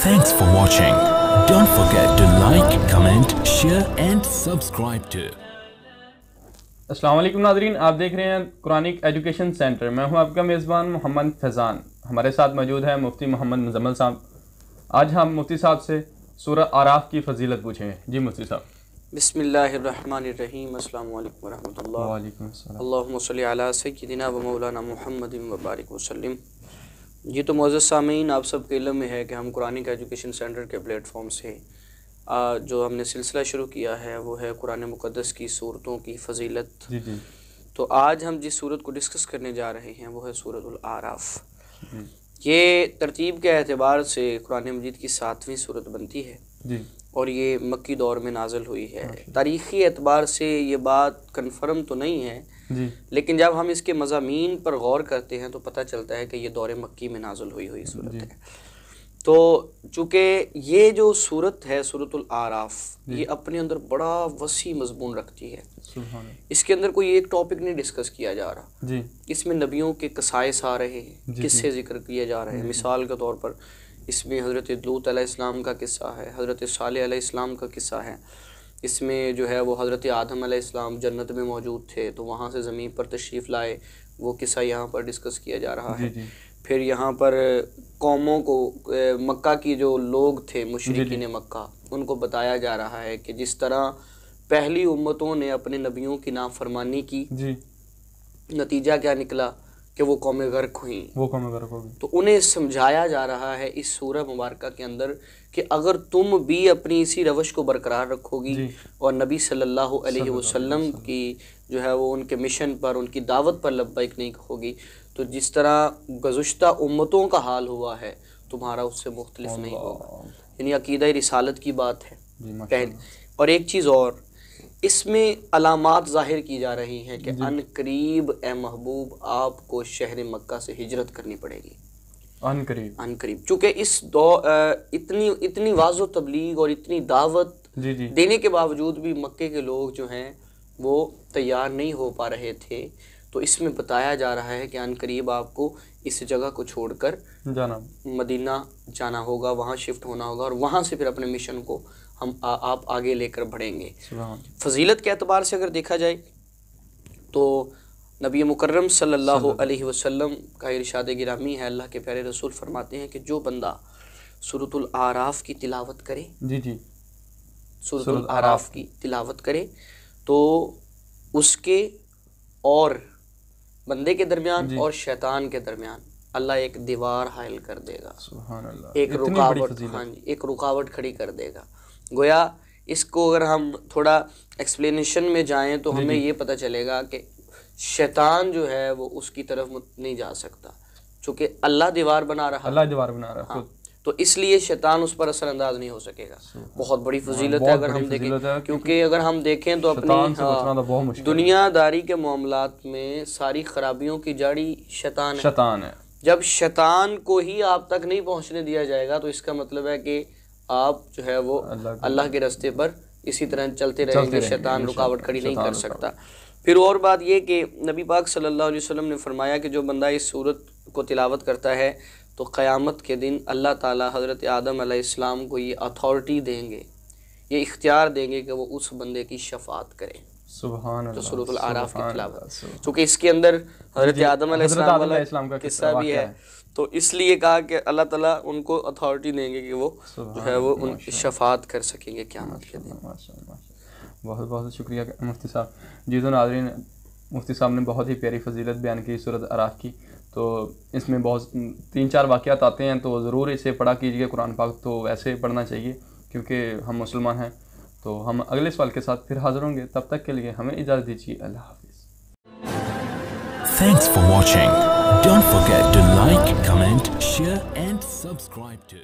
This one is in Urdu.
Thanks for watching. Don't forget to like, comment, share and subscribe to. السلام علیکم ناظرین، آپ دیکھ رہے ہیں قرآنک ایجوکیشن سینٹر. میں ہوں آپ کا میزبان محمد فیضان. ہمارے ساتھ موجود ہے مفتی محمد مزمل صاحب. آج ہم مفتی صاحب سے سورہ اعراف کی فضیلت پوچھیں گے. جی مفتی صاحب. بسم اللہ الرحمن الرحیم. السلام علیکم ورحمۃ اللہ. وعلیکم السلام. اللہم صلی علی سیدنا و مولانا محمد وبارک وسلم. جی تو معزز سامعین، آپ سب کے علم میں ہے کہ ہم قرآنک ایجوکیشن سینٹر کے پلیٹ فارم سے جو ہم نے سلسلہ شروع کیا ہے وہ ہے قرآن مقدس کی صورتوں کی فضیلت. جی جی. تو آج ہم جس صورت کو ڈسکس کرنے جا رہے ہیں وہ ہے سورۃ الاعراف. یہ ترتیب کے اعتبار سے قرآن مجید کی 7ویں صورت بنتی ہے جی. اور یہ مکی دور میں نازل ہوئی ہے. تاریخی اعتبار سے یہ بات کنفرم تو نہیں ہے جی، لیکن جب ہم اس کے مضامین پر غور کرتے ہیں تو پتہ چلتا ہے کہ یہ دور مکی میں نازل ہوئی صورت ہے. تو چونکہ یہ جو صورت ہے سورۃ الاعراف، یہ اپنے اندر بڑا وسیع مضمون رکھتی ہے. اس کے اندر کوئی ایک ٹاپک نہیں ڈسکس کیا جا رہا جی. اس میں نبیوں کے قصائص آ رہے ہیں، قصے ذکر کیے جا رہے ہیں. مثال کے طور پر اس میں حضرت لوط علیہ السلام کا قصہ ہے، حضرت صالح علیہ السلام کا قصہ ہے. اس میں جو ہے وہ حضرت آدم علیہ السلام جنت میں موجود تھے تو وہاں سے زمین پر تشریف لائے، وہ قصہ یہاں پر ڈسکس کیا جا رہا ہے. پھر یہاں پر قوموں کو، مکہ کی جو لوگ تھے مشرکین مکہ، ان کو بتایا جا رہا ہے کہ جس طرح پہلی امتوں نے اپنے نبیوں کی نافرمانی کی، نتیجہ کیا نکلا کہ وہ قوم غرق ہوئیں. تو انہیں سمجھایا جا رہا ہے اس سورہ مبارکہ کے اندر کہ اگر تم بھی اپنی اسی روش کو برقرار رکھو گی اور نبی صلی اللہ علیہ وسلم کی جو ہے وہ ان کے مشن پر، ان کی دعوت پر لبیک نہیں کہو گی، تو جس طرح گزشتہ امتوں کا حال ہوا ہے تمہارا اس سے مختلف نہیں ہوگا. یعنی عقیدہ رسالت کی بات ہے. اور ایک چیز اور، اس میں علامات ظاہر کی جا رہی ہیں کہ ان قریب اے محبوب آپ کو شہر مکہ سے ہجرت کرنی پڑے گی. ان قریب چونکہ اس اتنی واضح تبلیغ اور اتنی دعوت دینے کے باوجود بھی مکے کے لوگ جو ہیں وہ تیار نہیں ہو پا رہے تھے. تو اس میں بتایا جا رہا ہے کہ ان قریب آپ کو اس جگہ کو چھوڑ کر مدینہ جانا ہوگا، وہاں شفٹ ہونا ہوگا اور وہاں سے پھر اپنے مشن کو آپ آگے لے کر بڑھیں گے. فضیلت کے اعتبار سے اگر دیکھا جائے تو نبی مکرم صلی اللہ علیہ وسلم کا ارشاد گرامی ہے، اللہ کے پیارے رسول فرماتے ہیں کہ جو بندہ سورۃ الاعراف کی تلاوت کرے، سورۃ الاعراف کی تلاوت کرے تو اس کے اور بندے کے درمیان اور شیطان کے درمیان اللہ ایک دیوار حائل کر دے گا. ایک رکاوٹ کھڑی کر دے گا. گویا اس کو اگر ہم تھوڑا ایکسپلینیشن میں جائیں تو ہمیں یہ پتہ چلے گا کہ شیطان جو ہے وہ اس کی طرف نہیں جا سکتا چونکہ اللہ دیوار بنا رہا. تو اس لیے شیطان اس پر اثر انداز نہیں ہو سکے گا. بہت بڑی فضیلت ہے اگر ہم دیکھیں، کیونکہ اگر ہم دیکھیں تو اپنی دنیا داری کے معاملات میں ساری خرابیوں کی جڑی شیطان ہے. جب شیطان کو ہی آپ تک نہیں پہنچنے دیا جائے گا تو اس کا مطلب ہے کہ آپ جو ہے وہ اللہ کے راستے پر اسی طرح چلتے رہیں گے، شیطان رکاوٹ کھڑی نہیں کر سکتا. پھر اور بات یہ کہ نبی پاک صلی اللہ علیہ وسلم نے فرمایا کہ جو بندہ اس سورت کو تلاوت کرتا ہے تو قیامت کے دن اللہ تعالیٰ حضرت آدم علیہ السلام کو یہ اتھارٹی دیں گے، یہ اختیار دیں گے کہ وہ اس بندے کی شفاعت کرے. سبحان اللہ. تو سورۃ الاعراف کی تلاوت چونکہ اس کے اندر حضرت آدم علیہ السلام کا قصہ بھی ہے تو اس لیے کہا کہ اللہ تعالیٰ ان کو اتھارٹی دیں گے کہ وہ جو ہے وہ ان شفاعت کر سکیں گے قیامت کے دن. بہت بہت شکریہ مفتی صاحب. جی تو ناظرین، مفتی صاحب نے بہت ہی پیاری فضیلت بیان کی سورۃ اعراف کی. تو اس میں بہت 3-4 واقعات آتے ہیں تو ضرور اسے پڑھا کیجیے. قرآن پاک تو ویسے پڑھنا چاہیے کیونکہ ہم مسلمان ہیں. تو ہم اگلے سوال کے ساتھ پھر حاضر ہوں گے، تب تک کے لیے ہمیں اجازت دیجیے. اللہ حافظ. Thanks for watching. Don't forget to like, comment, share and subscribe to